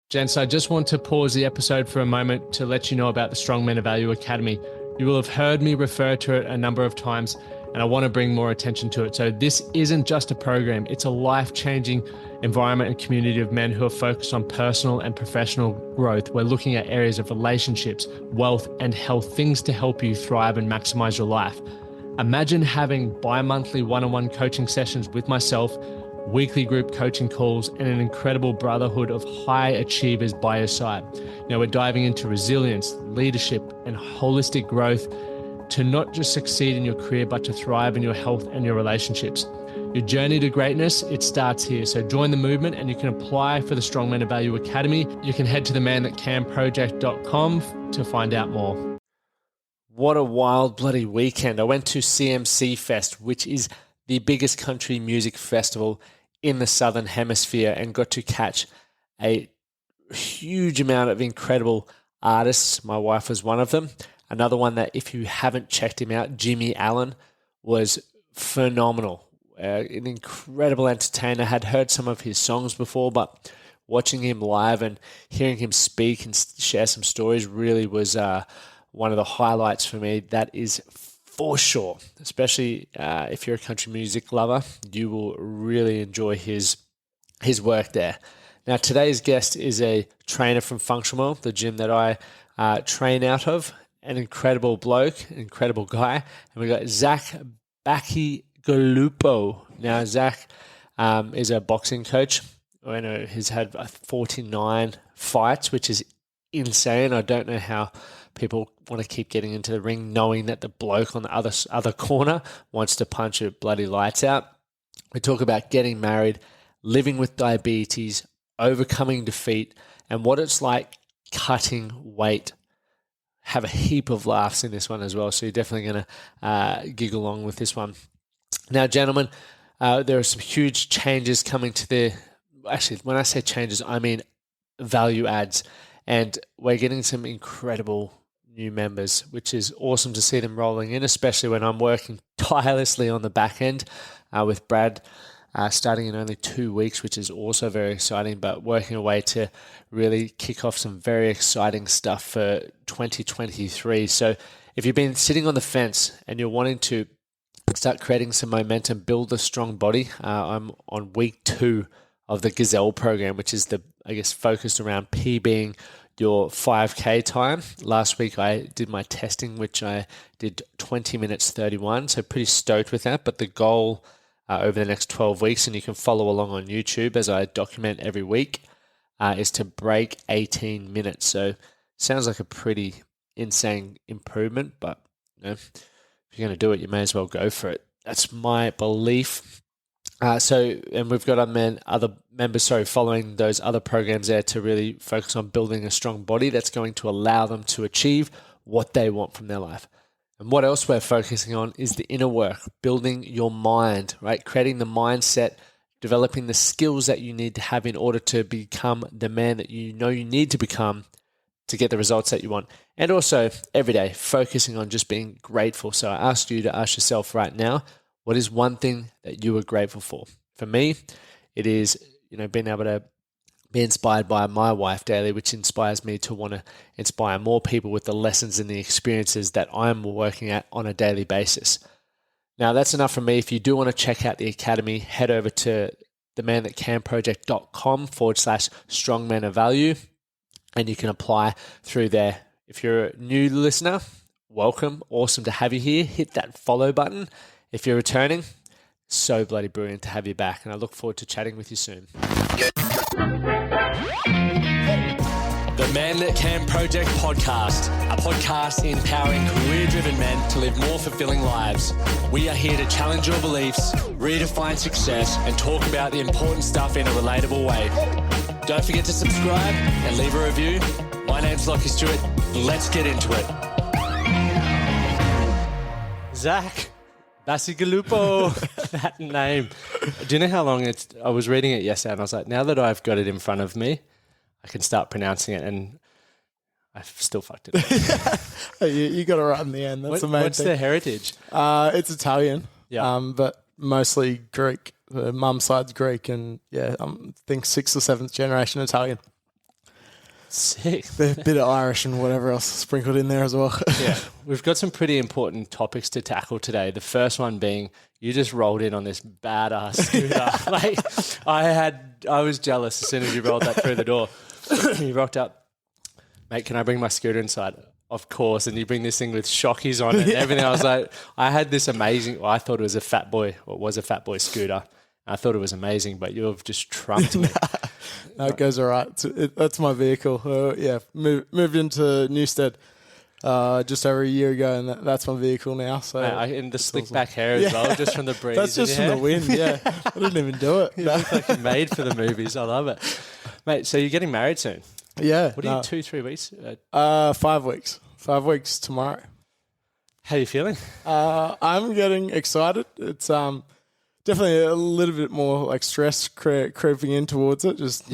Gents, I just want to pause the episode for a moment to let you know about the Strong Men of Value Academy. You will have heard me refer to it a number of times, and I want to bring more attention to it. So this isn't just a program, it's a life-changing environment and community of men who are focused on personal and professional growth. We're looking at areas of relationships, wealth, and health, things to help you thrive and maximize your life. Imagine having bi-monthly one-on-one coaching sessions with myself, weekly group coaching calls, and an incredible brotherhood of high achievers by your side. Now we're diving into resilience, leadership, and holistic growth to not just succeed in your career, but to thrive in your health and your relationships. Your journey to greatness, it starts here. So join the movement and you can apply for the Strong Men of Value Academy. You can head to themanthatcanproject.com to find out more. What a wild bloody weekend. I went to CMC Fest, which is the biggest country music festival in the Southern Hemisphere, and got to catch a huge amount of incredible artists. My wife was one of them. Another one that, if you haven't checked him out, Jimmy Allen, was phenomenal. An incredible entertainer. Had heard some of his songs before, but watching him live and hearing him speak and share some stories really was one of the highlights for me. That is for sure, especially if you're a country music lover, you will really enjoy his work there. Now, today's guest is a trainer from Functional, the gym that I train out of. An incredible bloke, incredible guy. And we got Zach Bacigalupo. Now, Zach is a boxing coach. I know he's had 49 fights, which is insane. I don't know how people want to keep getting into the ring knowing that the bloke on the other corner wants to punch your bloody lights out. We talk about getting married, living with diabetes, overcoming defeat, and what it's like cutting weight. Have a heap of laughs in this one as well, so you're definitely going to giggle along with this one. Now, gentlemen, there are some huge changes coming to the... Actually, when I say changes, I mean value adds. And we're getting some incredible new members, which is awesome to see them rolling in, especially when I'm working tirelessly on the back end with Brad starting in only 2 weeks, which is also very exciting, but working away to really kick off some very exciting stuff for 2023. So if you've been sitting on the fence and you're wanting to start creating some momentum, build a strong body, I'm on week 2 of the Gazelle program, which is focused around P being your 5K time. Last week I did my testing, which I did 20 minutes 31, so pretty stoked with that. But the goal over the next 12 weeks, and you can follow along on YouTube as I document every week, is to break 18 minutes. So sounds like a pretty insane improvement, but if you're going to do it, you may as well go for it. That's my belief. And we've got other members following those other programs there to really focus on building a strong body that's going to allow them to achieve what they want from their life. And what else we're focusing on is the inner work, building your mind, right? Creating the mindset, developing the skills that you need to have in order to become the man that you know you need to become to get the results that you want. And also every day focusing on just being grateful. So I asked you to ask yourself right now, what is one thing that you are grateful for? For me, it is, being able to be inspired by my wife daily, which inspires me to want to inspire more people with the lessons and the experiences that I'm working at on a daily basis. Now, that's enough from me. If you do want to check out the Academy, head over to themanthatcanproject.com/strongmen of value, and you can apply through there. If you're a new listener, welcome. Awesome to have you here. Hit that follow button. If you're returning, so bloody brilliant to have you back, and I look forward to chatting with you soon. The Man That Can Project podcast, a podcast empowering career-driven men to live more fulfilling lives. We are here to challenge your beliefs, redefine success, and talk about the important stuff in a relatable way. Don't forget to subscribe and leave a review. My name's Lachie Stuart. Let's get into it. Zach Bacigalupo, that name. Do you know how long it's... I was reading it yesterday and I was like, now that I've got it in front of me, I can start pronouncing it, and I've still fucked it up. You got it right in the end. That's the main thing. What's their heritage? It's Italian, yeah, but mostly Greek. The mum side's Greek, and I think 6th or 7th generation Italian. Sick. A bit of Irish and whatever else sprinkled in there as well. Yeah, we've got some pretty important topics to tackle today. The first one being you just rolled in on this badass scooter. I was jealous as soon as you rolled that through the door. You rocked up, mate. Can I bring my scooter inside? Of course. And you bring this thing with shockies on it and everything. I was like, I had this amazing. Well, I thought it was a fat boy scooter. I thought it was amazing, but you've just trumped me. No, it goes all right. That's my vehicle. Moved into Newstead just over a year ago, and that's my vehicle now. So and the slick back hair as well, just from the breeze. That's just from the wind, yeah. I didn't even do it. You look like you're made for the movies. I love it. Mate, so you're getting married soon? Yeah. What are you, 2-3 weeks? 5 weeks. 5 weeks tomorrow. How are you feeling? I'm getting excited. It's definitely a little bit more like stress creeping in towards it. Just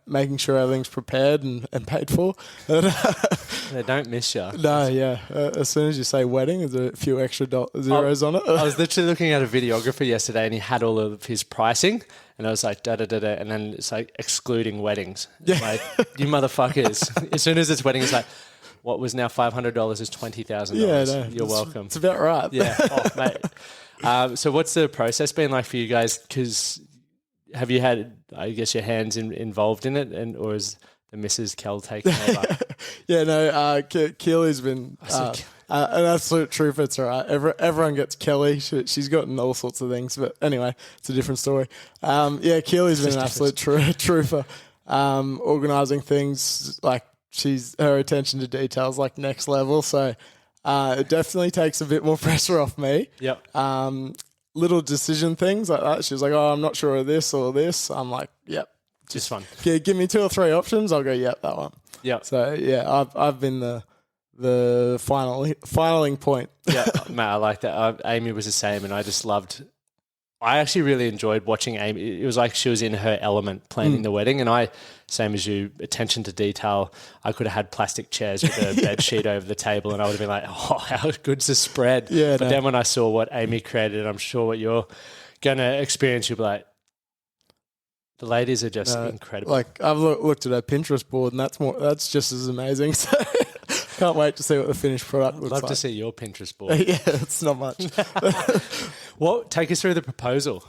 making sure everything's prepared and paid for. They don't miss you. No, yeah. As soon as you say wedding, there's a few extra zeros on it. I was literally looking at a videographer yesterday, and he had all of his pricing, and I was like, da da da da, and then it's like excluding weddings. Yeah. Like, you motherfuckers. As soon as it's wedding, it's like, what was now $500 is $20,000. Yeah, no, you're welcome. It's about right. Yeah, mate. So what's the process been like for you guys? Because have you had, I guess, your hands involved in it, or is the Mrs. Kel taking over? Yeah, no, Keely's been an absolute trooper. It's all right. Everyone gets Kelly. She's gotten all sorts of things, but anyway, it's a different story. Keely's been an absolute trooper, organising things. Like, her attention to detail is like next level. So it definitely takes a bit more pressure off me. Yep. Little decision things like that. She was like, "Oh, I'm not sure of this or this." I'm like, "Yep." Just fun. Give me 2 or 3 options. I'll go, "Yep, that one." Yeah. So yeah, I've been the finaling point. Yeah, mate, I like that. Amy was the same, and I actually really enjoyed watching Amy. It was like she was in her element planning the wedding, and I, same as you, attention to detail. I could have had plastic chairs with a bed sheet over the table, and I would have been like, "Oh, how good's the spread?" Yeah, but then when I saw what Amy created, I'm sure what you're going to experience, you'll be like, the ladies are just incredible. Like, I've looked at her Pinterest board, and that's just as amazing. So can't wait to see what the finished product looks like. Love to see your Pinterest board. Yeah, it's not much. Take us through the proposal.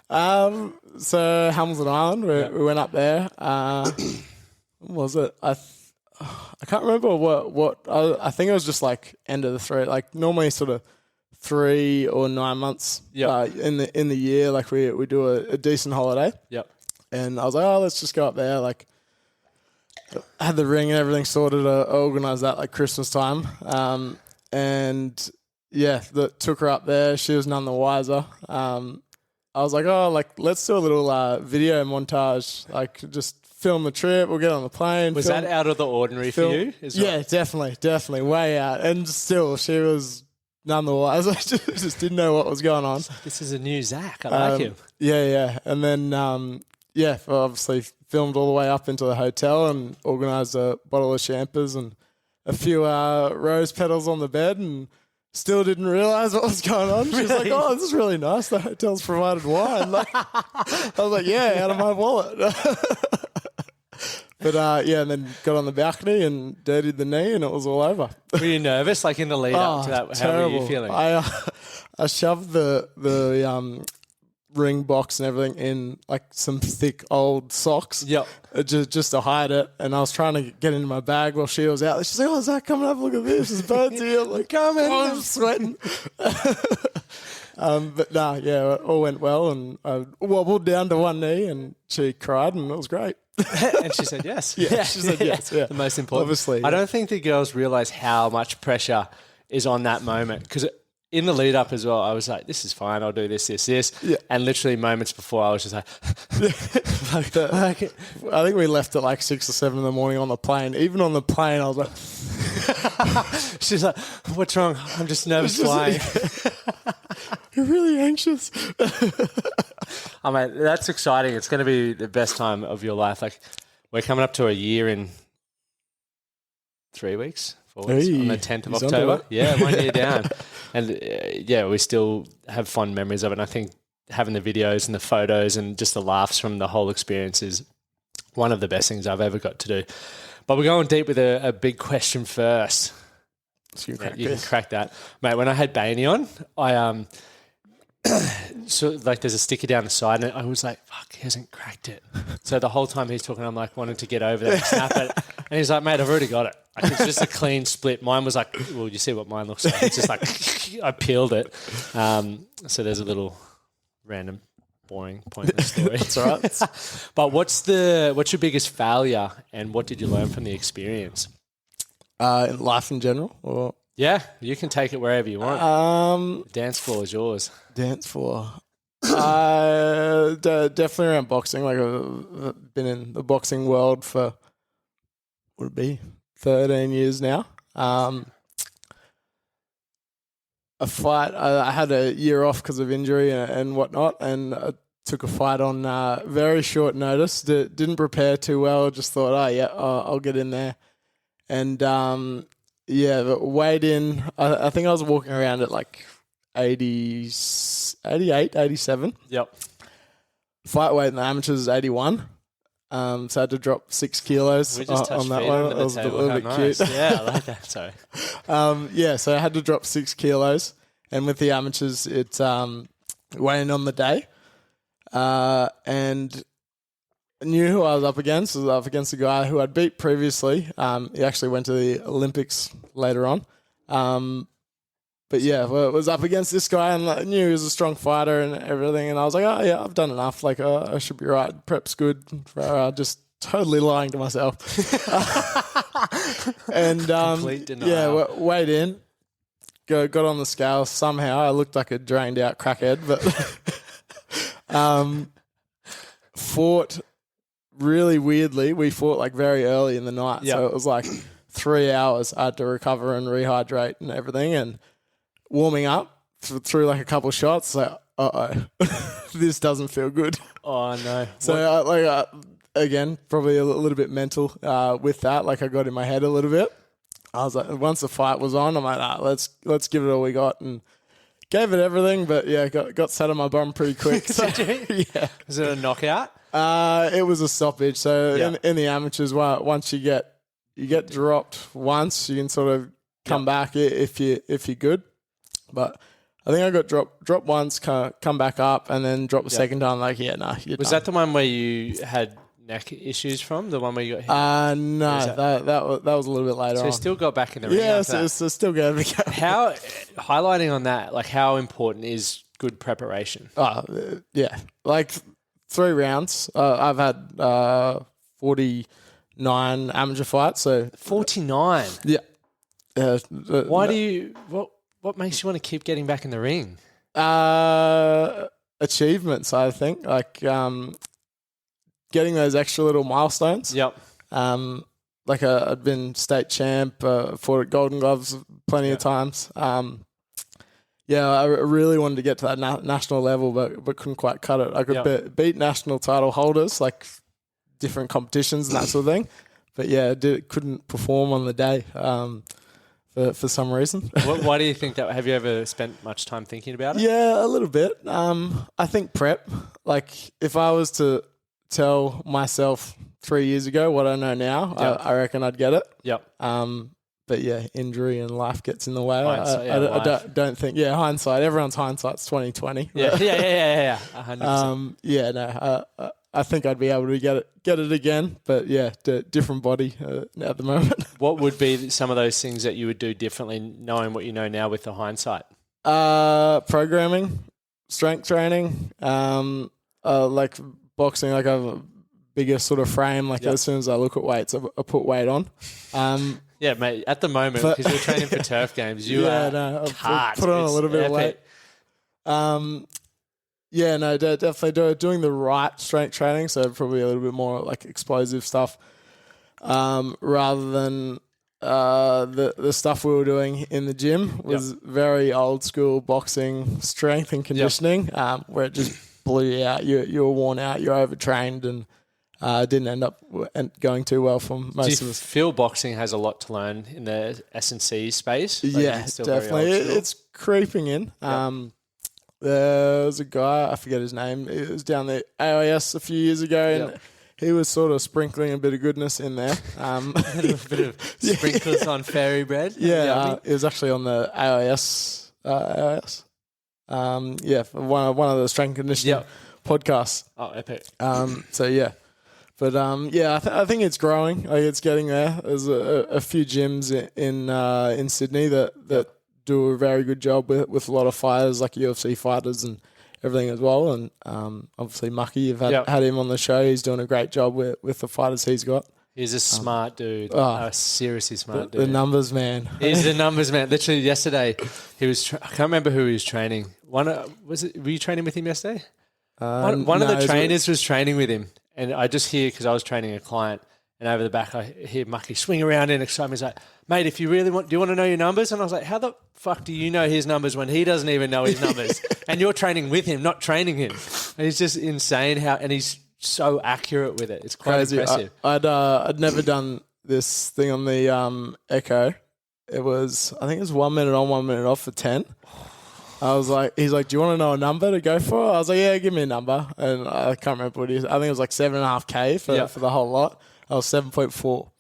So Hamilton Island, we went up there. What was it? I can't remember what I think it was just like end of the 3. Like, normally sort of 3 or 9 months. In the year, like we do a decent holiday. Yep. And I was like, let's just go up there. Like, I had the ring and everything sorted. I organised that like Christmas time. And yeah, took her up there. She was none the wiser. I was like, let's do a little video montage. Like, just film the trip. We'll get on the plane. Was that out of the ordinary for you? Yeah, definitely. Way out. And still, she was none the wiser. I just didn't know what was going on. This is a new Zach. I like him. Yeah. And then, obviously filmed all the way up into the hotel and organised a bottle of champers and a few rose petals on the bed, and still didn't realise what was going on. She was like, "Oh, this is really nice. The hotel's provided wine." Like, I was like, "Yeah, out of my wallet." But and then got on the balcony and dirtied the knee, and it was all over. Were you nervous, like in the lead up to that? Terrible. How were you feeling? I shoved the ring box and everything in like some thick old socks. Yep. Just to hide it. And I was trying to get into my bag while she was out. She's like, "Oh, Zach, come and have a look at this. There's birds here." I'm like, "Come in." I'm sweating. But it all went well. And I wobbled down to one knee and she cried, and it was great. And she said yes. Yeah, she said yes. Yeah. The most important. Obviously. I don't think the girls realise how much pressure is on that moment, because in the lead up as well, I was like, "This is fine. I'll do this. Yeah. And literally moments before, I was just like, I think we left at like 6 or 7 in the morning on the plane. Even on the plane, I was like, she's like, "What's wrong? I'm just nervous flying." You're really anxious. I mean, that's exciting. It's going to be the best time of your life. Like, we're coming up to a year in 3 weeks. 4 weeks, on the 10th of October. Yeah, 1 year down. And we still have fond memories of it. And I think having the videos and the photos and just the laughs from the whole experience is one of the best things I've ever got to do. But we're going deep with a big question first. So you can crack that. Mate, when I had Bainey on, I so like there's a sticker down the side and I was like, fuck, he hasn't cracked it. So the whole time he's talking, I'm like wanting to get over that and snap it. And he's like, mate, I've already got it. Like, it's just a clean split. Mine was like, well, you see what mine looks like. It's just like, I peeled it. So there's a little random, boring, pointless story. That's all right. But what's your biggest failure and what did you learn from the experience? In life in general? Or? Yeah, you can take it wherever you want. Dance floor is yours. Dance floor. Definitely around boxing. Like I've been in the boxing world for, would it be 13 years now. A fight, I had a year off because of injury and whatnot, and I took a fight on very short notice. Didn't prepare too well, just thought, I'll get in there. And but weighed in, I think I was walking around at like 88, 87. Yep. Fight weight in the amateurs is 81. So I had to drop 6 kilos on that one. That was a little bit cute. Yeah, I like that. Sorry. So I had to drop 6 kilos. And with the amateurs, it's weighing on the day. And I knew who I was up against. I was up against a guy who I'd beat previously. He actually went to the Olympics later on. But yeah, I was up against this guy and I knew he was a strong fighter and everything. And I was like, oh yeah, I've done enough. Like, I should be right. Prep's good. Just totally lying to myself. And complete denial. weighed in, got on the scale. Somehow I looked like a drained out crackhead, but fought really weirdly. We fought like very early in the night, so it was like 3 hours. I had to recover and rehydrate and everything, and warming up through like a couple of shots. Like, this doesn't feel good. Oh no! So again, probably a little bit mental with that. Like I got in my head a little bit. I was like, once the fight was on, I'm like, let's give it all we got, and gave it everything. But yeah, got sat on my bum pretty quick. So, yeah. Was it a knockout? It was a stoppage. So in the amateurs, once you get dropped once, you can sort of come back if you're good. But I think I got dropped once, come back up, and then dropped the second time. Like, you're Was done. that the one where you had neck issues from? The one where you got hit? No, that was a little bit later on. So you still got back in the ring. Yeah, so still going to go. How, highlighting on that, like how important is good preparation? Yeah, like 3 rounds. I've had 49 amateur fights. So 49. Yeah. Why do you? What makes you want to keep getting back in the ring? Achievements, I think. Like getting those extra little milestones. Yep. Like I'd been state champ, fought at Golden Gloves plenty of times. I really wanted to get to that national level, but couldn't quite cut it. I could beat national title holders, like different competitions and that sort of thing. But yeah, couldn't perform on the day for some reason. Why do you think that? Have you ever spent much time thinking about it? Yeah, a little bit. I think prep. Like if I was to tell myself 3 years ago what I know now, I reckon I'd get it. Yep. But yeah, injury and life gets in the way. Hindsight, I don't think. Yeah, hindsight. Everyone's hindsight's 20/20. Yeah. 100%. I think I'd be able to get it again. But yeah, different body at the moment. What would be some of those things that you would do differently, knowing what you know now with the hindsight? Programming, strength training, like boxing. Like I have a bigger sort of frame. Like as soon as I look at weights, I put weight on. Yeah, mate. At the moment, because you're training for turf games, I've put on a little bit of weight. Definitely doing the right strength training. So probably a little bit more like explosive stuff, rather than the stuff we were doing in the gym was very old school boxing strength and conditioning, where it just blew you out. You were worn out. You're overtrained and. Didn't end up going too well for most of us. Do you feel boxing has a lot to learn in the S&C space? Yeah, definitely. It's creeping in. There was a guy, I forget his name, it was down the AIS a few years ago, and he was sort of sprinkling a bit of goodness in there. A little bit of sprinkles on fairy bread. Yeah, it was actually on the AIS. For one of the strength and conditioning podcasts. Oh, epic. So yeah. But I think it's growing. Like it's getting there. There's a few gyms in Sydney that do a very good job with a lot of fighters, like UFC fighters and everything as well. And obviously Mucky, you've had him on the show. He's doing a great job with the fighters he's got. He's a smart dude. A seriously smart dude. The numbers man. He's the numbers man. Literally yesterday, he was. I can't remember who he was training. Were you training with him yesterday? One of the trainers was training with him. And I just hear, because I was training a client, and over the back I hear Mucky swing around in excitement. He's like, mate, if you really do you want to know your numbers? And I was like, how the fuck do you know his numbers when he doesn't even know his numbers? And you're training with him, not training him. And it's just insane and he's so accurate with it. It's quite crazy. impressive. I'd never done this thing on the Echo. I think it was 1 minute on, 1 minute off for 10. He's like, do you want to know a number to go for? I was like, yeah, give me a number. And I can't remember what it is. I think it was like 7.5K for the whole lot. I was 7.4.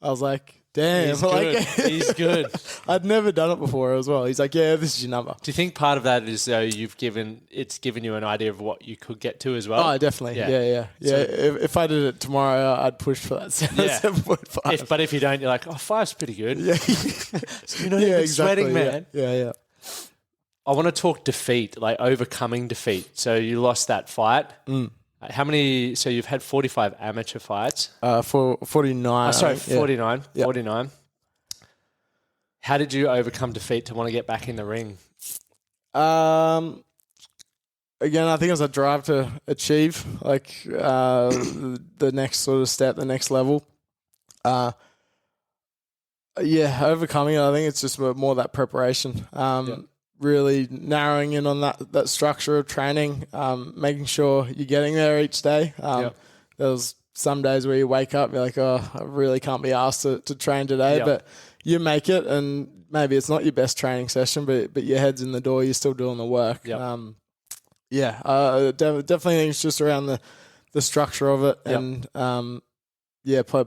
I was like, damn. He's good. He's good. I'd never done it before as well. He's like, yeah, this is your number. Do you think part of that is though it's given you an idea of what you could get to as well? Oh, definitely. Yeah. So, if I did it tomorrow, I'd push for that 7.5. But if you don't, you're like, 5's pretty good. Yeah. So you're not even sweating, man. Yeah. I want to talk defeat, like overcoming defeat. So you lost that fight. How many? So you've had 45 amateur fights. For 49. 49. Yeah. 49. How did you overcome defeat to want to get back in the ring? Again, I think it was a drive to achieve the next sort of step, the next level. Overcoming it. I think it's just more that preparation. Really narrowing in on that structure of training, making sure you're getting there each day. There's some days where you wake up, you're like, oh, I really can't be asked to train today, but you make it, and maybe it's not your best training session, but your head's in the door, you're still doing the work. Definitely think it's just around the structure of it and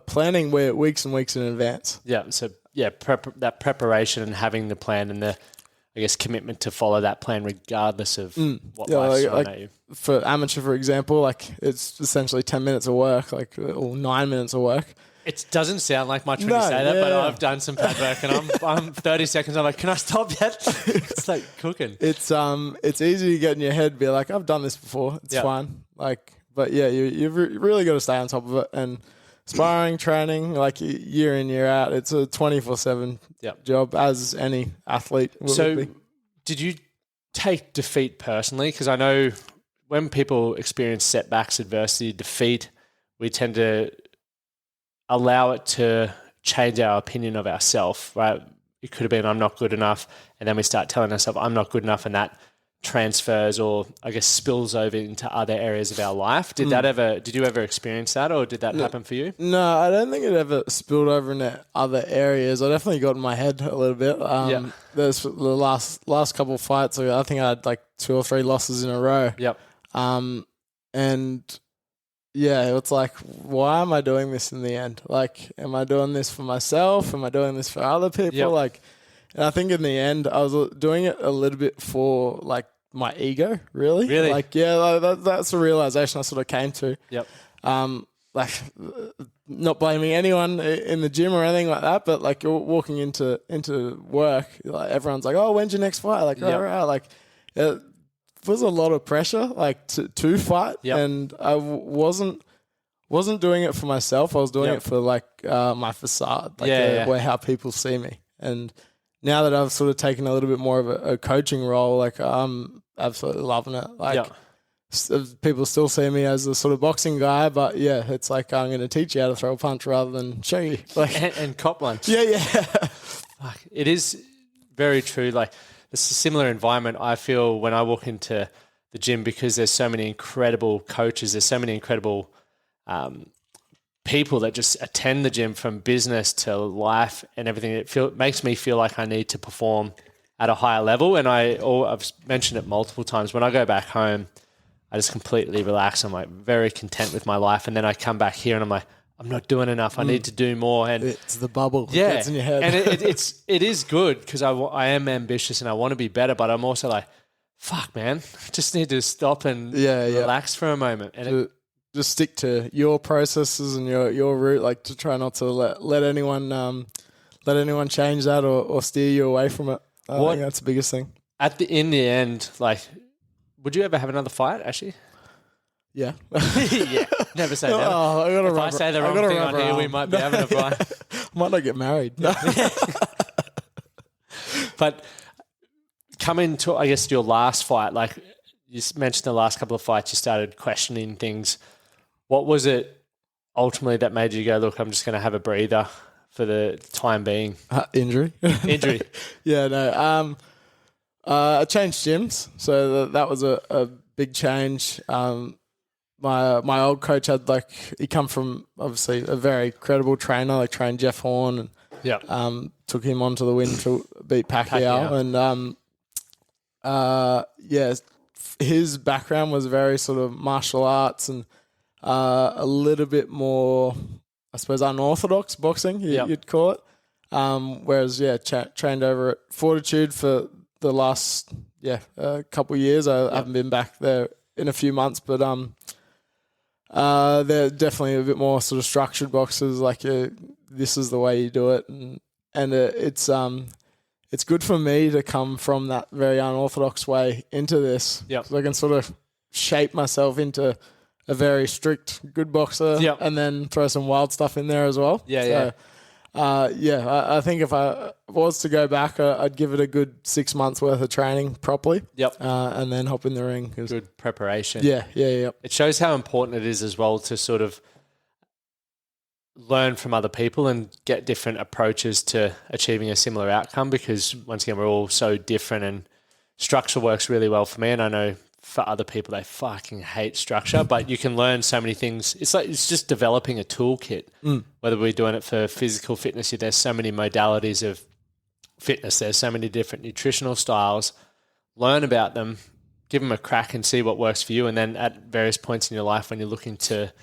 planning weeks and weeks in advance. That preparation and having the plan and the commitment to follow that plan regardless of what life's thrown at you. For amateur, for example, it's essentially 10 minutes of work, or 9 minutes of work. It doesn't sound like much when you say that, but I've done some pad work and I'm 30 seconds. I'm like, can I stop yet? It's like cooking. It's easy to get in your head and be like, I've done this before. It's fine. But you've really got to stay on top of it. And sparring, training, year in, year out, it's a 24/7 job, as any athlete will be. Did you take defeat personally? Because I know when people experience setbacks, adversity, defeat, we tend to allow it to change our opinion of ourselves, right? It could have been, I'm not good enough. And then we start telling ourselves, I'm not good enough. And that transfers or spills over into other areas of our life. Did you ever experience that, or did that happen for you? No, I don't think it ever spilled over into other areas. I definitely got in my head a little bit. There's the last couple of fights, I think I had 2 or 3 losses in a row. It's why am I doing this in the end? Am I doing this for myself? Am I doing this for other people? And I think in the end, I was doing it a little bit for my ego, really. That's a realization I sort of came to. Not blaming anyone in the gym or anything like that, but walking into work, everyone's like, oh, when's your next fight? It was a lot of pressure, to fight, and I wasn't doing it for myself. I was doing it for my facade, where how people see me. And now that I've sort of taken a little bit more of a coaching role, I'm absolutely loving it. People still see me as the sort of boxing guy, but it's I'm going to teach you how to throw a punch rather than show you. And cop one. It is very true. It's a similar environment I feel when I walk into the gym, because there's so many incredible coaches, there's so many incredible people that just attend the gym, from business to life and everything. It makes me feel like I need to perform at a higher level. And I've mentioned it multiple times. When I go back home, I just completely relax. I'm like very content with my life. And then I come back here and I'm like, I'm not doing enough. I need to do more. And it's the bubble that yeah, gets in your head. And it is good because I am ambitious and I want to be better, but I'm also like, fuck, man, I just need to stop and relax for a moment. And just stick to your processes and your route, like to try not to let anyone change that or steer you away from it. I think that's the biggest thing. In the end, like, would you ever have another fight, actually? Yeah. Yeah. Never say never. If I say the wrong thing on here, we might be having a fight. Might not get married. But coming to, I guess, your last fight, like you mentioned the last couple of fights, you started questioning things. What was it ultimately that made you go, look, I'm just going to have a breather for the time being? Injury. Yeah, no. I changed gyms, so that was a big change. My old coach had he come from obviously a very credible trainer, like trained Jeff Horn, and took him onto the win to beat Pacquiao. And his background was very sort of martial arts and a little bit more, I suppose, unorthodox boxing, you'd call it. Whereas, trained over at Fortitude for the last couple of years. I haven't been back there in a few months, but they're definitely a bit more sort of structured boxers. Like this is the way you do it, and it's good for me to come from that very unorthodox way into this. So I can sort of shape myself into a very strict good boxer, and then throw some wild stuff in there as well. I think if I was to go back, I'd give it a good 6 months worth of training properly. And then hop in the ring. Good preparation. Yeah. It shows how important it is as well to sort of learn from other people and get different approaches to achieving a similar outcome, because once again, we're all so different, and structure works really well for me. And I know for other people, they fucking hate structure, but you can learn so many things. It's just developing a toolkit, whether we're doing it for physical fitness. There's so many modalities of fitness. There's so many different nutritional styles. Learn about them, give them a crack and see what works for you. And then at various points in your life, when you're looking to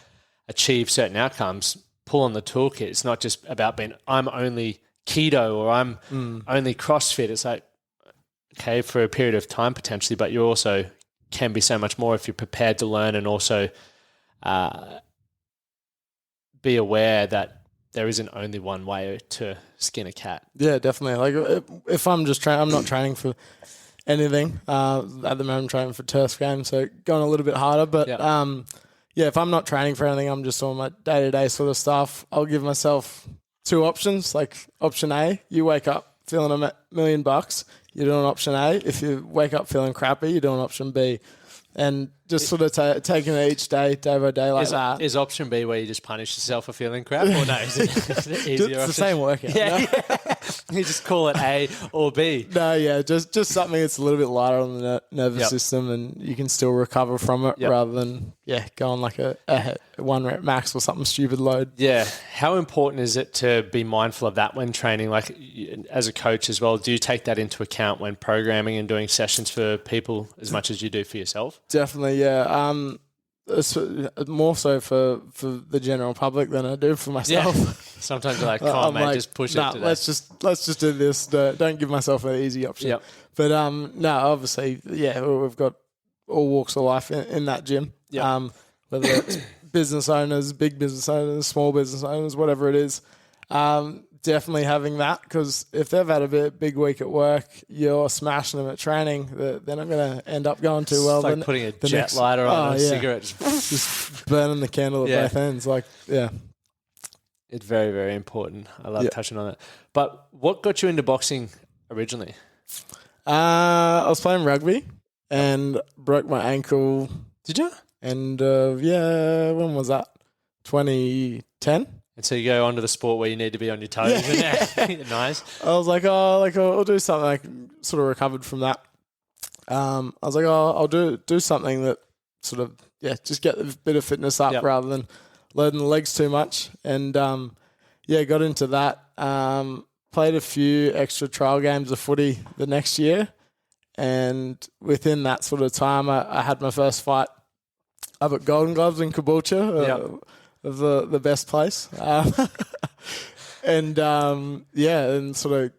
achieve certain outcomes, pull on the toolkit. It's not just about being, I'm only keto or I'm only CrossFit. It's like, okay, for a period of time potentially, but you also can be so much more if you're prepared to learn, and also be aware that there isn't only one way to skin a cat. Yeah, definitely. Like if I'm just I'm not training for anything. At the moment, I'm training for turf games, so going a little bit harder. But if I'm not training for anything, I'm just doing my day-to-day sort of stuff. I'll give myself two options. Like option A, you wake up feeling $1 million, you're doing option A. If you wake up feeling crappy, you're doing option B. And just sort of taking it each day by day like that. Is option B where you just punish yourself for feeling crap? Or no, is it easier? It's the same workout. You just call it A or B. No, just something that's a little bit lighter on the nervous system, and you can still recover from it rather than go on like a 1 rep max or something stupid load. Yeah. How important is it to be mindful of that when training? Like as a coach as well, do you take that into account when programming and doing sessions for people as much as you do for yourself? Definitely, yeah. More so for the general public than I do for myself. Yeah. Sometimes you're like, come on, mate, just push it today. Let's just do this. Don't give myself an easy option. Yep. But no, obviously, we've got all walks of life in that gym. Yep. Whether it's business owners, big business owners, small business owners, whatever it is. Definitely having that, because if they've had a big week at work, you're smashing them at training, they're not going to end up going too well. It's like putting a jet lighter on a cigarette. Just burning the candle at both ends. It's very, very important. I love touching on it. But what got you into boxing originally? I was playing rugby and broke my ankle. Did you? And when was that? 2010. And so you go on to the sport where you need to be on your toes. Nice. I was like, I'll do something. I sort of recovered from that. I was like, I'll do something that sort of, just get a bit of fitness up rather than loading the legs too much. And, got into that. Played a few extra trial games of footy the next year. And within that sort of time, I had my first fight up at Golden Gloves in Caboolture, of the best place. And sort of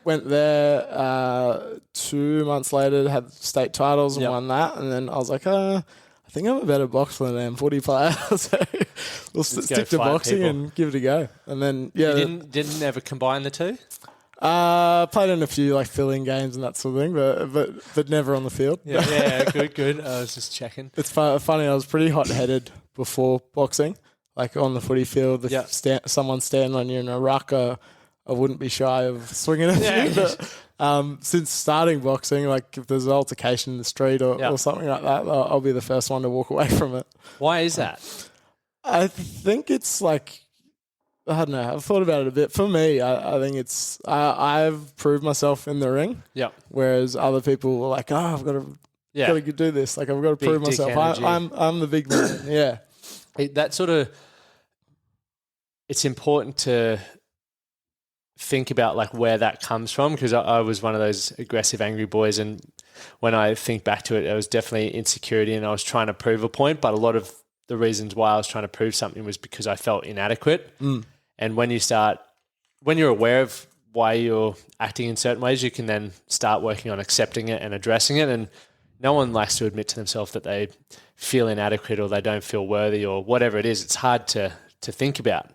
went there 2 months later, had state titles and won that. And then I was like, I think I'm a better boxer than I am footy player. So we'll stick to boxing and give it a go. And then, You didn't ever combine the two? Played in a few like fill-in games and that sort of thing, but never on the field. Yeah, good. I was just checking. It's funny, I was pretty hot-headed before boxing. Like on the footy field, if someone standing on you in a ruck, I wouldn't be shy of swinging at you. But since starting boxing, like if there's an altercation in the street or something like that, I'll be the first one to walk away from it. Why is that? I think it's like, I don't know, I've thought about it a bit. For me, I think it's, I've proved myself in the ring. Yeah. Whereas other people were like, I've got to do this. Like I've got to prove myself. I'm the big man. Yeah. That sort of, it's important to think about like where that comes from, because I was one of those aggressive, angry boys, and when I think back to it, it was definitely insecurity and I was trying to prove a point, but a lot of the reasons why I was trying to prove something was because I felt inadequate. And when you're aware of why you're acting in certain ways, you can then start working on accepting it and addressing it. And no one likes to admit to themselves that they feel inadequate or they don't feel worthy or whatever it is. It's hard to think about.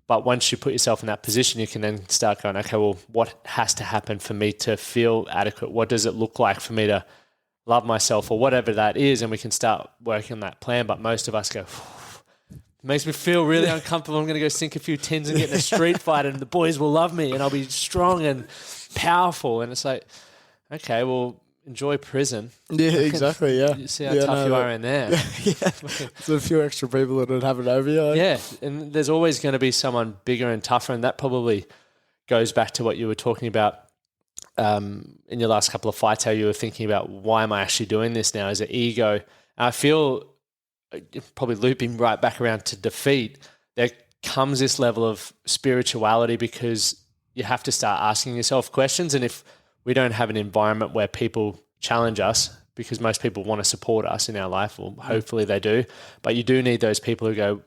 But once you put yourself in that position, you can then start going, okay, well, what has to happen for me to feel adequate? What does it look like for me to love myself or whatever that is? And we can start working on that plan. But most of us go, it makes me feel really uncomfortable. I'm going to go sink a few tins and get in a street fight and the boys will love me and I'll be strong and powerful. And it's like, okay, well, enjoy prison. Yeah, exactly. Yeah. You see how tough you are in there. There's a few extra people that would have it over you. Yeah. And there's always going to be someone bigger and tougher. And that probably goes back to what you were talking about in your last couple of fights, how you were thinking about why am I actually doing this now? Is it ego? And I feel probably looping right back around to defeat, there comes this level of spirituality because you have to start asking yourself questions. And if we don't have an environment where people challenge us, because most people want to support us in our life, or hopefully they do, but you do need those people who go,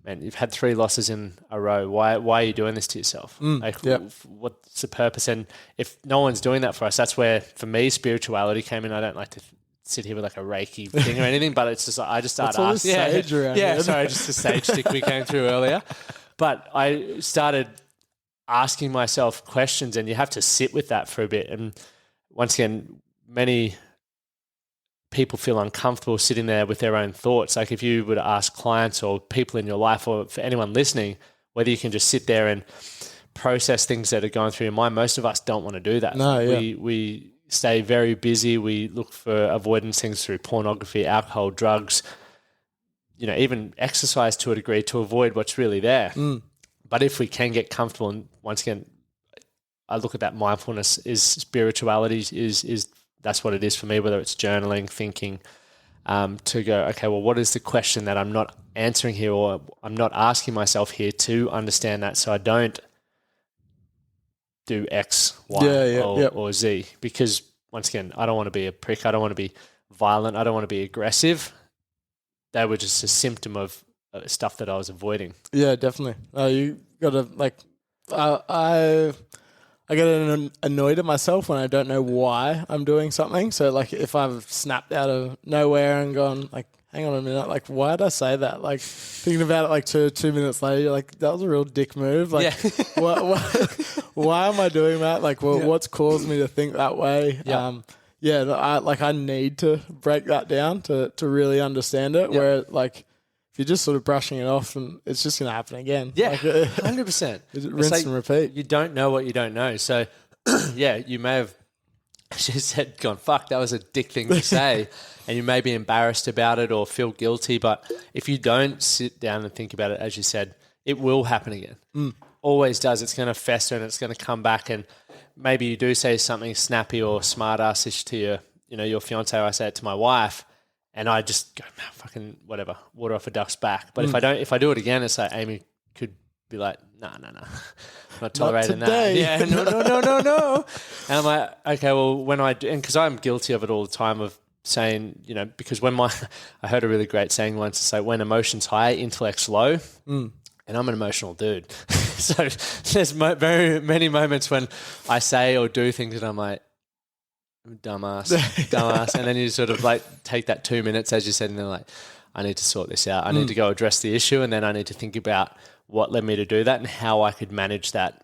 man, you've had 3 losses in a row. Why are you doing this to yourself? What's the purpose? And if no one's doing that for us, that's where, for me, spirituality came in. I don't like to sit here with like a Reiki thing or anything, but it's just like, I just started asking. Sorry, just the sage stick we came through earlier. But I started asking myself questions, and you have to sit with that for a bit. And once again, many people feel uncomfortable sitting there with their own thoughts. Like if you were to ask clients or people in your life, or for anyone listening, whether you can just sit there and process things that are going through your mind, most of us don't want to do that. We stay very busy. We look for avoidance things through pornography, alcohol, drugs, even exercise to a degree to avoid what's really there. But if we can get comfortable, and once again, I look at that mindfulness is spirituality, is that's what it is for me, whether it's journaling, thinking, to go, okay, well, what is the question that I'm not answering here, or I'm not asking myself here to understand that, so I don't do X, Y, or Z. Because once again, I don't want to be a prick. I don't want to be violent. I don't want to be aggressive. They were just a symptom of stuff that I was avoiding. Yeah, definitely. You got to I get annoyed at myself when I don't know why I'm doing something. So like if I've snapped out of nowhere and gone like, hang on a minute, like why did I say that? Like thinking about it like two minutes later, you're like, that was a real dick move. Like why am I doing that? Like what's caused me to think that way? I need to break that down to really understand it. Where like if you're just sort of brushing it off, and it's just going to happen again. Yeah, 100%. Rinse and repeat. You don't know what you don't know. So you may have just gone, fuck, that was a dick thing to say. And you may be embarrassed about it or feel guilty. But if you don't sit down and think about it, as you said, it will happen again. Always does. It's going to fester and it's going to come back. And maybe you do say something snappy or smart-assish to your fiance, or I say it to my wife, and I just go, fucking whatever, water off a duck's back. But if I do it again, it's like Amy could be like, no, I'm not tolerating that. Yeah, no. And I'm like, okay, well, when I do, and because I'm guilty of it all the time, of saying, because I heard a really great saying once to say, when emotion's high, intellect's low. And I'm an emotional dude. So there's very many moments when I say or do things that I'm like, dumbass. And then you sort of like take that 2 minutes, as you said, and then like, I need to sort this out. I need to go address the issue, and then I need to think about what led me to do that and how I could manage that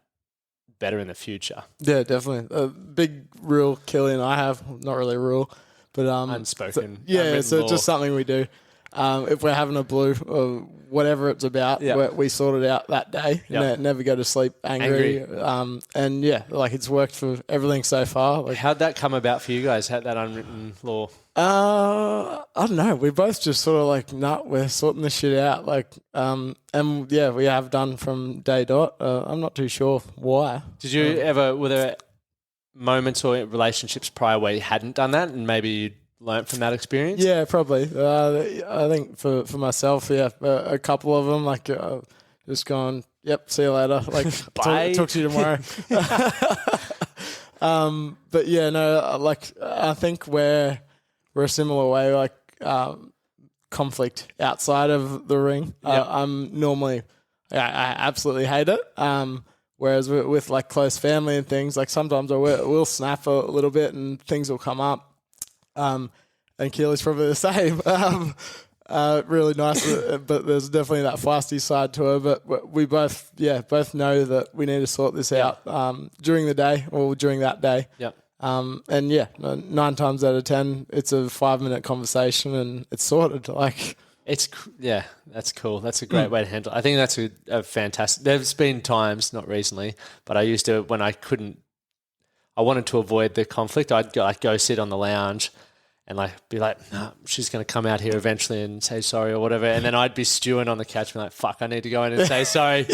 better in the future. Yeah, definitely. A big rule Kelly and I have, not really a rule, but unspoken. So it's just something we do. If we're having a blue or whatever it's about, we sort it out that day. Never go to sleep angry. And like it's worked for everything so far. Like, how'd that come about for you guys? Had that unwritten law? I don't know. We both just sort of like, we're sorting this shit out. Like, we have done from day dot. I'm not too sure why. Did you were there moments or relationships prior where you hadn't done that and maybe you learnt from that experience? Yeah, probably. I think for myself, a couple of them, like just going, yep, see you later. Like, talk to you tomorrow. But yeah, no, like I think we're a similar way, like conflict outside of the ring. I'm normally, I absolutely hate it. Whereas with like close family and things, like sometimes we'll snap a little bit and things will come up. And Keely's probably the same. Really nice, but there's definitely that feisty side to her. But we both know that we need to sort this out during the day or during that day. Yep. And 9 times out of 10, it's a 5-minute conversation and it's sorted. Like, that's cool. That's a great way to handle it. I think that's a fantastic. There's been times, not recently, but I used to, when I wanted to avoid the conflict, I'd go sit on the lounge and like be like, no, she's going to come out here eventually and say sorry or whatever. And then I'd be stewing on the couch and be like, fuck, I need to go in and say sorry.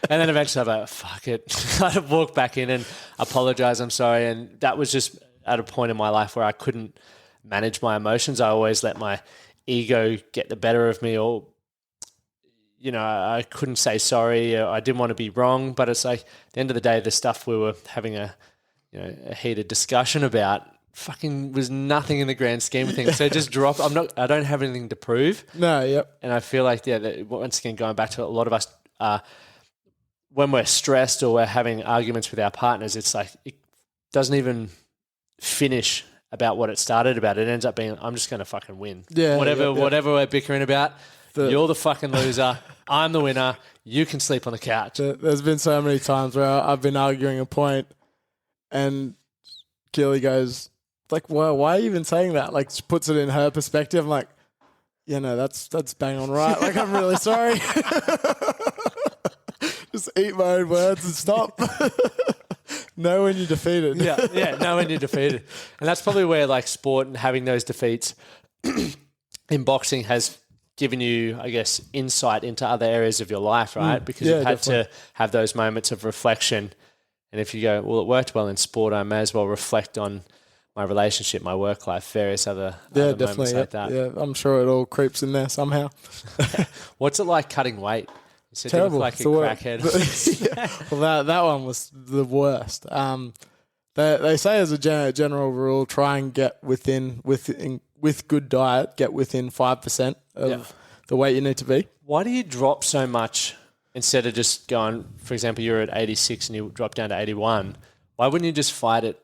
And then eventually I'd be like, fuck it. I'd walk back in and apologize, I'm sorry. And that was just at a point in my life where I couldn't manage my emotions. I always let my ego get the better of me, or, I couldn't say sorry. I didn't want to be wrong, but it's like at the end of the day, the stuff we were having a heated discussion about fucking was nothing in the grand scheme of things. So just drop. I don't have anything to prove. No, yep. And I feel like, that once again, going back to a lot of us, when we're stressed or we're having arguments with our partners, it's like, it doesn't even finish about what it started about. It ends up being, I'm just going to fucking win. Yeah. Whatever we're bickering about, you're the fucking loser. I'm the winner. You can sleep on the couch. There's been so many times where I've been arguing a point and Keely goes, like, why are you even saying that? Like, she puts it in her perspective. I'm like, that's bang on right. Like, I'm really sorry. Just eat my own words and stop. Know when you're defeated. Know when you're defeated. And that's probably where, like, sport and having those defeats in boxing has given you, I guess, insight into other areas of your life, right? Because you've had to have those moments of reflection. And if you go, well, it worked well in sport, I may as well reflect on my relationship, my work life, various other moments like that. Yeah, I'm sure it all creeps in there somehow. What's it like cutting weight? You said terrible. You look like a crackhead. Well, that one was the worst. They say as a general rule, try and get with good diet, get within 5% of the weight you need to be. Why do you drop so much instead of just going, for example, you're at 86 and you drop down to 81? Why wouldn't you just fight it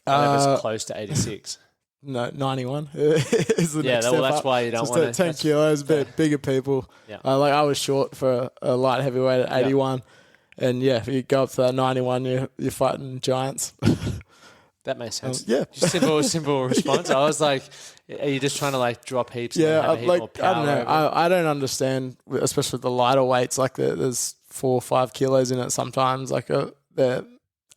whatever's close to 86? No, 91 is the next step that's up. why you don't want to. 10 kilos, bigger people. Yeah. I was short for a light heavyweight at 81. Yeah. And if you go up to that 91, you're fighting giants. That makes sense. Just simple response. I was like, are you just trying to like drop heaps? And have a heap more power? I don't know. I don't understand, especially the lighter weights. Like there's 4 or 5 kilos in it sometimes. Like they're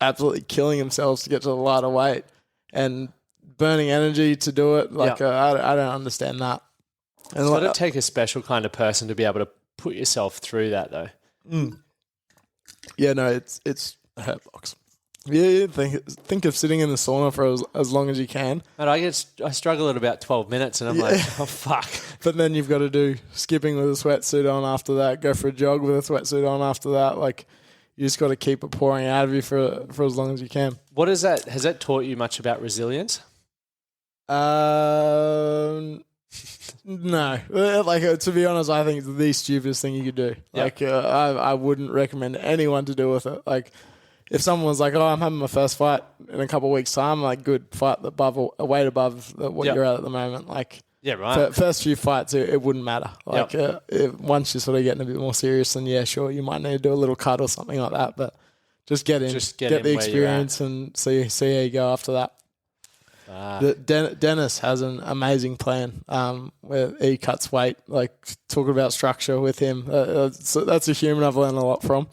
absolutely killing themselves to get to the lighter weight and burning energy to do it. Like I don't understand that. And it's got to take a special kind of person to be able to put yourself through that, though. Yeah, no, it's a hurt box. Yeah, think of sitting in the sauna for as long as you can. And I struggle at about 12 minutes, and I'm like, oh fuck. But then you've got to do skipping with a sweatsuit on after that. Go for a jog with a sweatsuit on after that. Like you just got to keep it pouring out of you for as long as you can. What is that? Has that taught you much about resilience? No. Like, to be honest, I think it's the stupidest thing you could do. Like, I wouldn't recommend anyone to do with it. Like, if someone was like, "Oh, I'm having my first fight in a couple of weeks' time," like, good, fight above a weight above what you're at the moment. Like, yeah, right. First few fights, it wouldn't matter. Like, once you're sort of getting a bit more serious, then yeah, sure, you might need to do a little cut or something like that. But just get in, get the experience, and see how you go after that. Dennis has an amazing plan where he cuts weight. Like, talking about structure with him, so that's a human I've learned a lot from.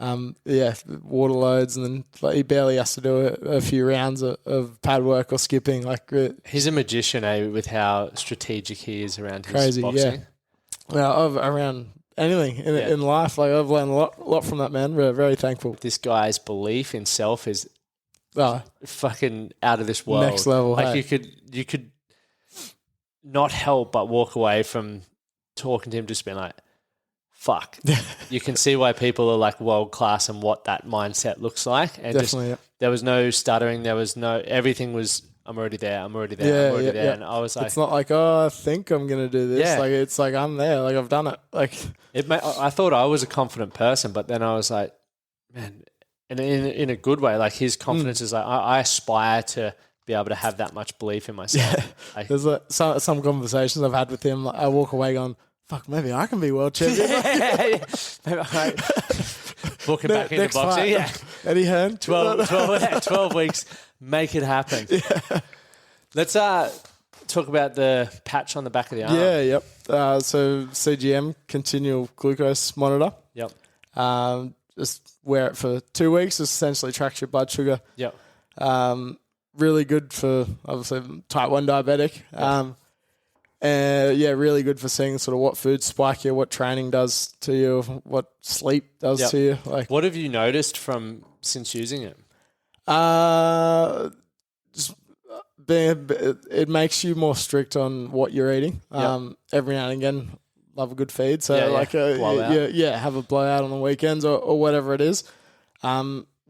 Water loads, and then like, he barely has to do a few rounds of pad work or skipping. Like, he's a magician, with how strategic he is around his boxing. Yeah. Well, around anything in life, like, I've learned a lot from that man. We're very thankful. This guy's belief in self is fucking out of this world. Next level. Like, you could not help but walk away from talking to him, just being like, fuck. You can see why people are like world class and what that mindset looks like. And definitely, there was no stuttering. There was everything was, I'm already there. I'm already there. Yeah. And I was like, it's not like, oh, I think I'm going to do this. Yeah. Like, it's like, I'm there. Like, I've done it. Like, I thought I was a confident person, but then I was like, man, and in a good way, like, his confidence is like, I aspire to be able to have that much belief in myself. Yeah. Like, there's some conversations I've had with him. Like, I walk away going, fuck, maybe I can be world champion. Walking back into boxing. Yeah. Eddie Hearn. 12 weeks. Make it happen. Yeah. Let's talk about the patch on the back of the arm. Yeah, yep. So CGM, continual glucose monitor. Yep. Just wear it for 2 weeks. It essentially tracks your blood sugar. Yep. Really good for, obviously, type 1 diabetic. Yep. Really good for seeing sort of what food spike you, what training does to you, what sleep does to you. Like, what have you noticed since using it? It makes you more strict on what you're eating. Every now and again, love a good feed. So have a blowout on the weekends or whatever it is.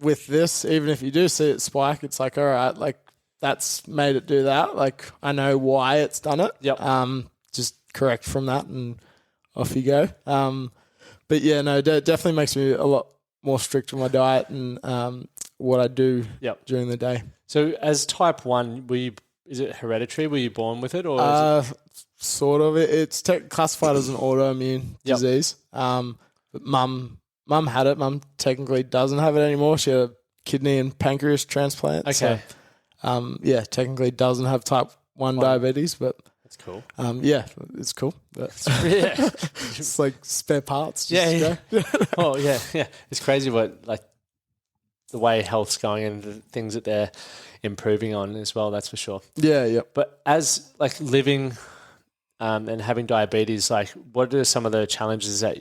With this, even if you do see it spike, it's like, all right, like, that's made it do that. Like, I know why it's done it. Yep. Just correct from that and off you go. But yeah, no, definitely makes me a lot more strict with my diet and what I do during the day. So as type 1, is it hereditary? Were you born with it? Or sort of. It's classified as an autoimmune disease. But mum had it. Mum technically doesn't have it anymore. She had a kidney and pancreas transplant. Okay. So, technically doesn't have type 1 diabetes, but that's cool. It's cool. But it's like spare parts. Yeah. Oh, yeah. It's crazy what, like, the way health's going and the things that they're improving on as well, that's for sure. Yeah. But as, like, living and having diabetes, like, what are some of the challenges that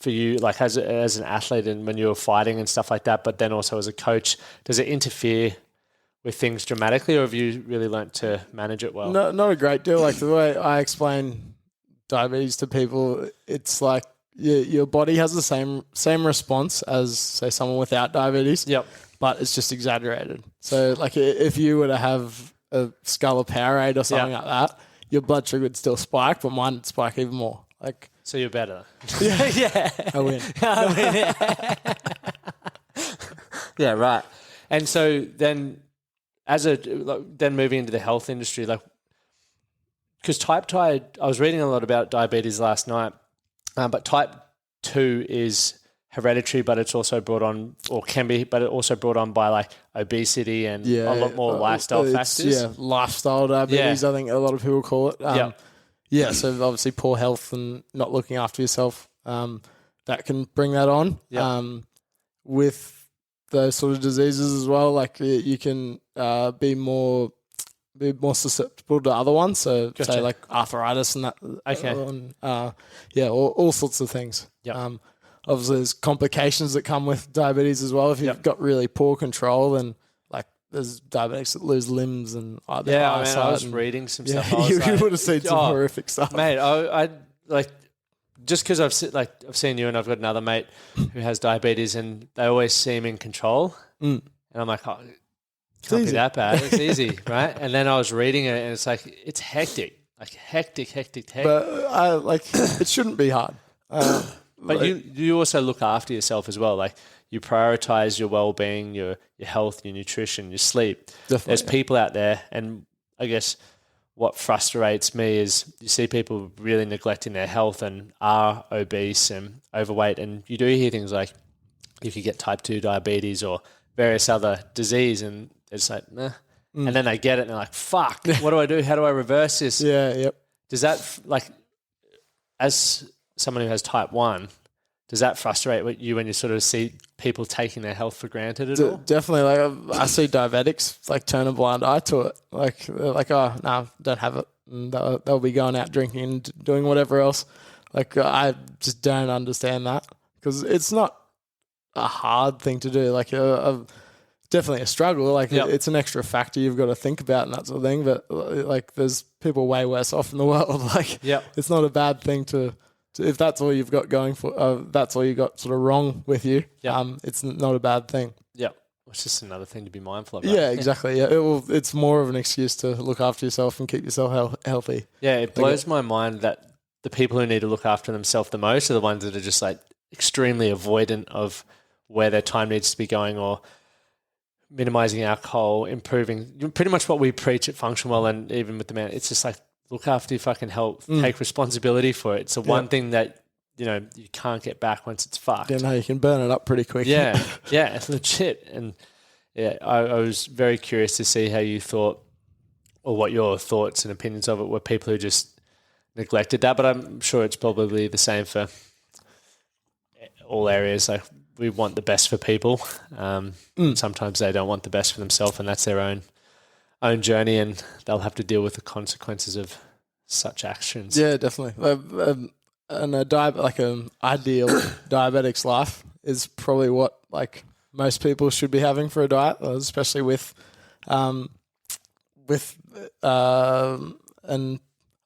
for you, like, as an athlete and when you were fighting and stuff like that, but then also as a coach, does it interfere with things dramatically, or have you really learnt to manage it well? No, not a great deal. Like, the way I explain diabetes to people, it's like your body has the same response as, say, someone without diabetes. Yep. But it's just exaggerated. So, like, if you were to have a skull or Powerade or something like that, your blood sugar would still spike, but mine would spike even more. Like, so you're better. Yeah. I win. Yeah, right. And so then, then moving into the health industry, like, because I was reading a lot about diabetes last night, but type 2 is hereditary, but it's also brought on, or can be, but it also brought on by, like, obesity and a lot more lifestyle factors. Yeah, lifestyle diabetes, I think a lot of people call it. So obviously poor health and not looking after yourself, that can bring that on. With those sort of diseases as well, like, you can be more susceptible to other ones. So say like arthritis and that. Okay. All sorts of things. Obviously there's complications that come with diabetes as well. If you've got really poor control, then, like, there's diabetics that lose limbs and eyesight. I was reading some stuff. You would have seen some horrific stuff, mate. I like, just because I've seen you and I've got another mate who has diabetes and they always seem in control, and I'm like, can't be easy. that bad. It's easy, right? And then I was reading it, and it's like it's hectic, like hectic. But I it shouldn't be hard. But you also look after yourself as well. Like you prioritize your well-being, your health, your nutrition, your sleep. Definitely, There's people out there, and I guess what frustrates me is you see people really neglecting their health and are obese and overweight, and you do hear things like you could get type 2 diabetes or various other disease, and it's like, nah. And then they get it and they're like, fuck, what do I do? How do I reverse this? Yeah, yep. Does that, like, as someone who has type 1, does that frustrate you when you sort of see people taking their health for granted at all? Definitely. Like I see diabetics like turn a blind eye to it. Like they're like, oh no, don't have it. And they'll be going out drinking and doing whatever else. Like I just don't understand that because it's not a hard thing to do. Like definitely a struggle. Like it's an extra factor you've got to think about and that sort of thing. But like there's people way worse off in the world. Like it's not a bad thing to if that's all you've got going for, that's all you got sort of wrong with you. It's not a bad thing. Yeah, it's just another thing to be mindful of. Yeah, exactly. Yeah, it's more of an excuse to look after yourself and keep yourself healthy. Yeah, it blows my mind that the people who need to look after themselves the most are the ones that are just like extremely avoidant of where their time needs to be going, or minimizing alcohol, improving pretty much what we preach at Function Well, and even with the man, it's just like look after your fucking health, take responsibility for it. It's the one thing that you can't get back once it's fucked. Yeah, no, you can burn it up pretty quick. Yeah, it's legit. And I was very curious to see how you thought, or what your thoughts and opinions of it were. People who just neglected that, but I'm sure it's probably the same for all areas. Like we want the best for people. Sometimes they don't want the best for themselves, and that's their own journey, and they'll have to deal with the consequences of such actions. Yeah, definitely. And an ideal diabetic's life is probably what like most people should be having for a diet, especially with and a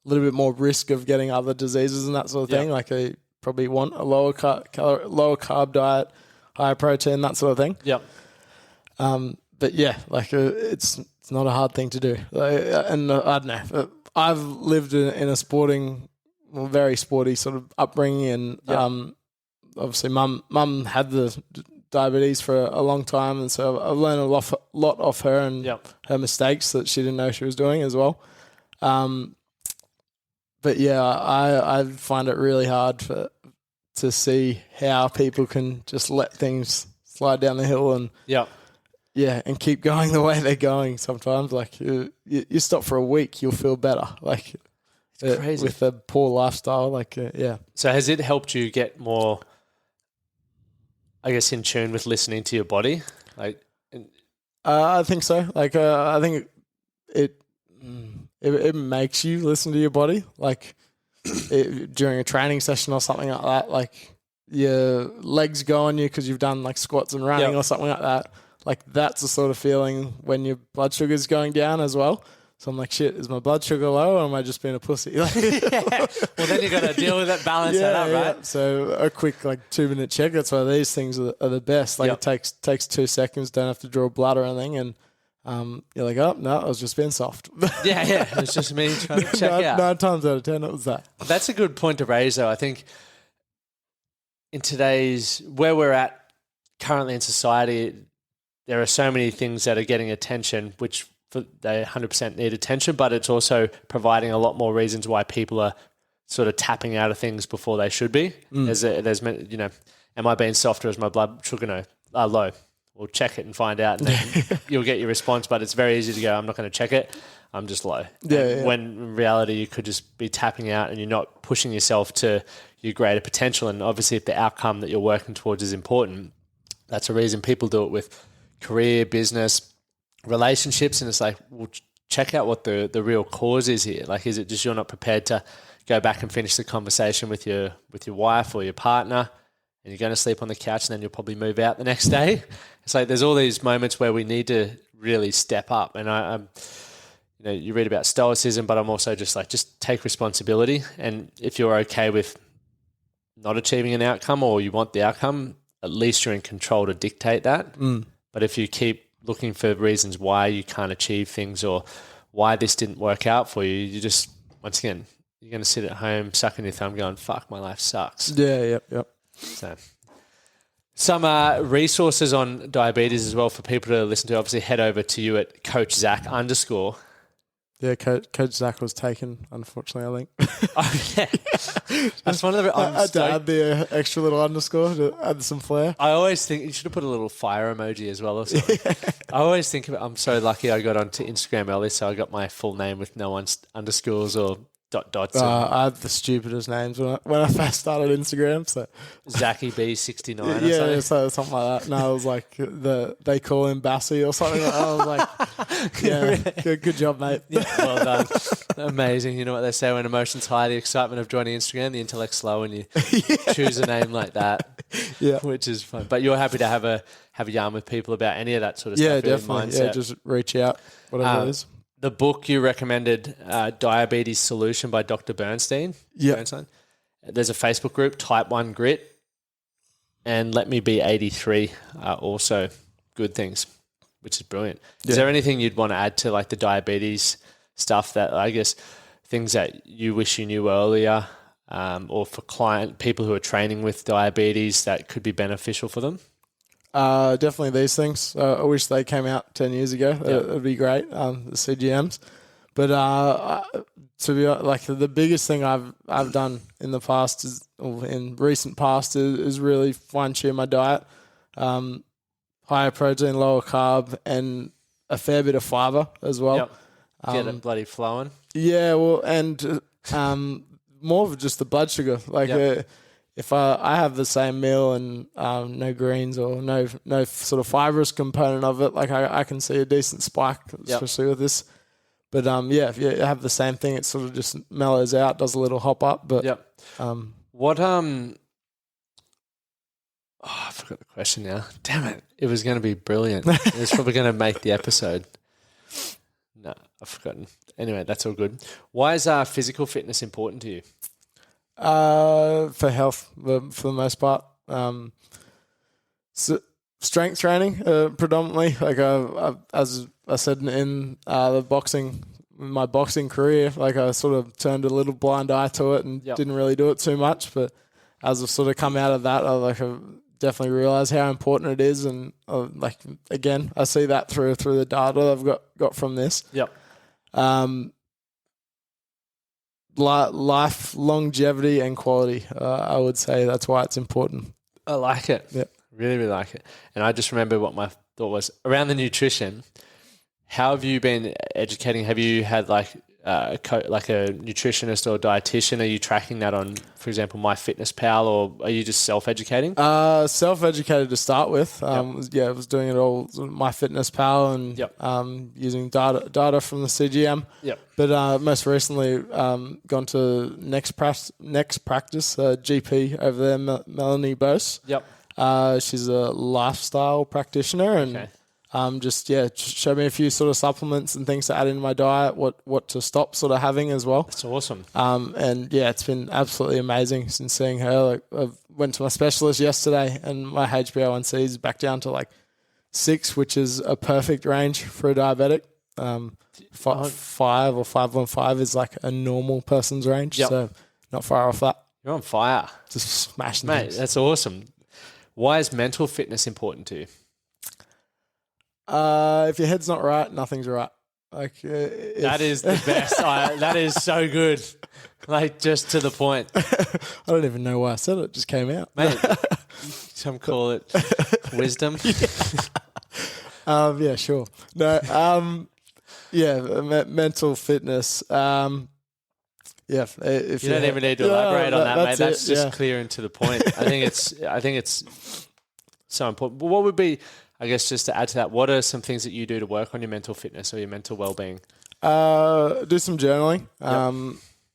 little bit more risk of getting other diseases and that sort of thing. Like I probably want a lower carb diet, higher protein, that sort of thing. Yep. But yeah, like it's not a hard thing to do. And I don't know. I've lived in a very sporty sort of upbringing, and obviously mum had the diabetes for a long time, and so I've learned a lot off her and her mistakes that she didn't know she was doing as well. But yeah, I find it really hard to see how people can just let things slide down the hill and and keep going the way they're going. Sometimes, like you stop for a week, you'll feel better. Like it's crazy with a poor lifestyle. Like So has it helped you get more, I guess, in tune with listening to your body? Like, I think so. Like I think it makes you listen to your body. Like during a training session or something like that. Like your legs go on you because you've done like squats and running or something like that. Like that's the sort of feeling when your blood sugar is going down as well. So I'm like, shit, is my blood sugar low or am I just being a pussy? Well, then you got to deal with it, balance that up, right? So a quick 2-minute check. That's why these things are the best. Like it takes 2 seconds. Don't have to draw blood or anything, and you're like, oh no, I was just being soft. It was just me trying to check out. 9 times out of 10, it was that. That's a good point to raise, though. I think in today's where we're at currently in society, there are so many things that are getting attention, which they 100% need attention, but it's also providing a lot more reasons why people are sort of tapping out of things before they should be. There's am I being soft or is my blood sugar low? Well, check it and find out, and then you'll get your response. But it's very easy to go, I'm not going to check it, I'm just low. When in reality, you could just be tapping out and you're not pushing yourself to your greater potential. And obviously, if the outcome that you're working towards is important, that's a reason people do it with career, business, relationships. And it's like, well, check out what the real cause is here. Like, is it just you're not prepared to go back and finish the conversation with your wife or your partner, and you're going to sleep on the couch and then you'll probably move out the next day? It's like there's all these moments where we need to really step up. And I'm you read about stoicism, but I'm also just like, just take responsibility. And if you're okay with not achieving an outcome or you want the outcome, at least you're in control to dictate that. But if you keep looking for reasons why you can't achieve things or why this didn't work out for you. You just, once again, you're going to sit at home, sucking your thumb, going, fuck, my life sucks. Yeah, yep. So, some resources on diabetes as well for people to listen to. Obviously, head over to you at Coach Zach _ Yeah, Coach Zach was taken, unfortunately, I think. Oh, yeah. That's one of the... I had to add the extra little underscore to add some flair. I always think you should have put a little fire emoji as well or something. Yeah. I always think I'm so lucky I got onto Instagram early, so I got my full name with no underscores or dots. I had the stupidest names when I first started Instagram. So Zachy B69 or yeah, something. something like that. No, it was like they call him Bassy or something like that. I was like, yeah, good job, mate. Yeah, well done. Amazing. You know what they say, when emotion's high, the excitement of joining Instagram, the intellect's low, and you choose a name like that. Yeah. Which is fun. But you're happy to have a yarn with people about any of that sort of stuff. Yeah, definitely. Mindset. Yeah, just reach out, whatever it is. The book you recommended, Diabetes Solution by Dr. Bernstein. Yeah. Bernstein. There's a Facebook group, Typeonegrit, and Let Me Be 83 are also good things, which is brilliant. Yeah. Is there anything you'd want to add to like the diabetes stuff that, I guess, things that you wish you knew earlier, or for people who are training with diabetes that could be beneficial for them? Definitely these things. I wish they came out 10 years ago. It would be great, the CGMs. But to be like the biggest thing I've done in the past in recent past is really fine-tune my diet. Higher protein, lower carb, and a fair bit of fibre as well. Yep. Get it bloody flowing. Yeah, well, and more of just the blood sugar. Like if I have the same meal and no greens or no sort of fibrous component of it, like I can see a decent spike, especially with this. But if you have the same thing, it sort of just mellows out, does a little hop up. But what I forgot the question now. Damn it! It was going to be brilliant. It was probably going to make the episode. No, I've forgotten. Anyway, that's all good. Why is physical fitness important to you? For health, for the most part. So strength training, predominantly. Like as I said in my boxing career, like I sort of turned a little blind eye to it and didn't really do it too much. But as I've sort of come out of that, I've definitely realised how important it is, and again, I see that through the data I've got from this. Yep. Life, longevity, and quality. I would say that's why it's important. I like it. Yeah, really, really like it. And I just remember what my thought was around the nutrition. How have you been educating? Have you had like a nutritionist or dietitian? Are you tracking that on, for example, MyFitnessPal, or are you just self-educating? Self-educated to start with. I was doing it all MyFitnessPal and using data from the CGM. Yep. But most recently, gone to Next Practice, GP over there, Melanie Bose. Yep. She's a lifestyle practitioner, and just showed me a few sort of supplements and things to add into my diet, what to stop sort of having as well. That's awesome. And it's been absolutely amazing since seeing her. Like I went to my specialist yesterday, and my HbA1c is back down to like 6, which is a perfect range for a diabetic. 5 or 5.15 is like a normal person's range, so not far off that. You're on fire. Just smashing Mate, things. That's awesome. Why is mental fitness important to you? If your head's not right, nothing's right. Like that is the best. That is so good. Like, just to the point. I don't even know why I said it. It just came out. Mate, some call it wisdom. Yeah, sure. No, mental fitness. If you don't even need to elaborate on that, mate. That's just it, clear and to the point. I think it's so important. But what would be, I guess, just to add to that, what are some things that you do to work on your mental fitness or your mental well-being? Do some journaling.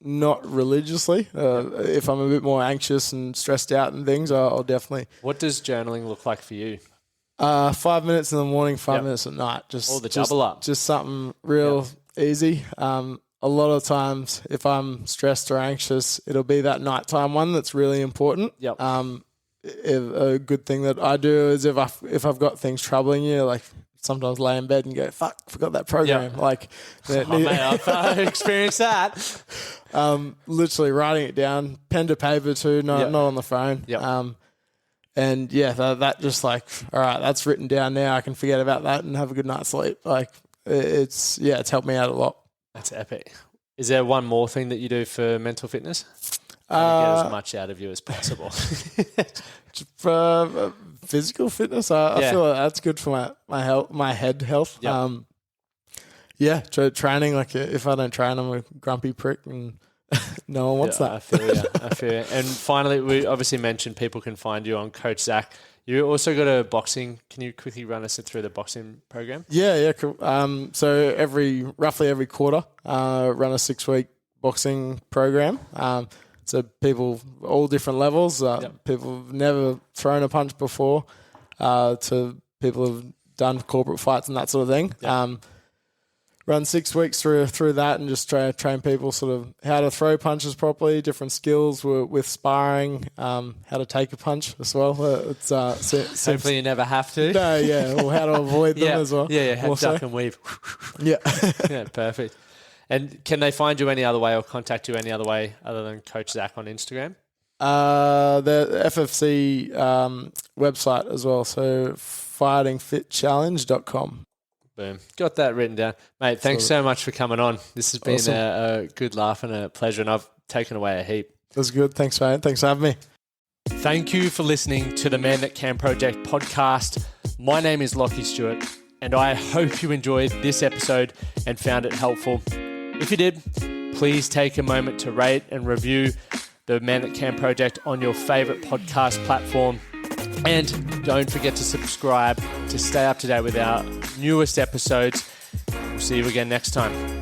Not religiously. If I'm a bit more anxious and stressed out and things, I'll definitely. What does journaling look like for you? 5 minutes in the morning, 5 minutes at night. Double up. Just something real easy. A lot of times, if I'm stressed or anxious, it'll be that nighttime one that's really important. Yep. A good thing that I do is if I've got things troubling you, like sometimes lay in bed and go, fuck, forgot that program. Yep. Like, Mate, I've experienced that. literally writing it down, pen to paper too, not on the phone. Yep. And yeah, that just like, all right, that's written down now. I can forget about that and have a good night's sleep. Like it's helped me out a lot. That's epic. Is there one more thing that you do for mental fitness? Get as much out of you as possible. For physical fitness, I feel like that's good for my health, my head health. Yep. Training. Like if I don't train, I'm a grumpy prick, and no one wants that. I feel you. And finally, we obviously mentioned people can find you on Coach Zach. You also got a boxing. Can you quickly run us through the boxing program? Yeah, cool. So roughly every quarter, run a 6-week boxing program. So people, all different levels. People have never thrown a punch before, to people who've done corporate fights and that sort of thing. Yep. Run 6 weeks through that and just try to train people sort of how to throw punches properly, different skills with sparring, how to take a punch as well. It's hopefully you never have to. No, yeah, or how to avoid them as well. Yeah, duck and weave. Yeah. Yeah, perfect. And can they find you any other way or contact you any other way other than Coach Zach on Instagram? The FFC website as well, so fightingfitchallenge.com. Boom. Got that written down. Mate, thanks so much for coming on. This has been a good laugh and a pleasure, and I've taken away a heap. That's good. Thanks, mate. Thanks for having me. Thank you for listening to the Man That Can Project podcast. My name is Lachie Stuart, and I hope you enjoyed this episode and found it helpful. If you did, please take a moment to rate and review the Man That Can Project on your favourite podcast platform. And don't forget to subscribe to stay up to date with our newest episodes. We'll see you again next time.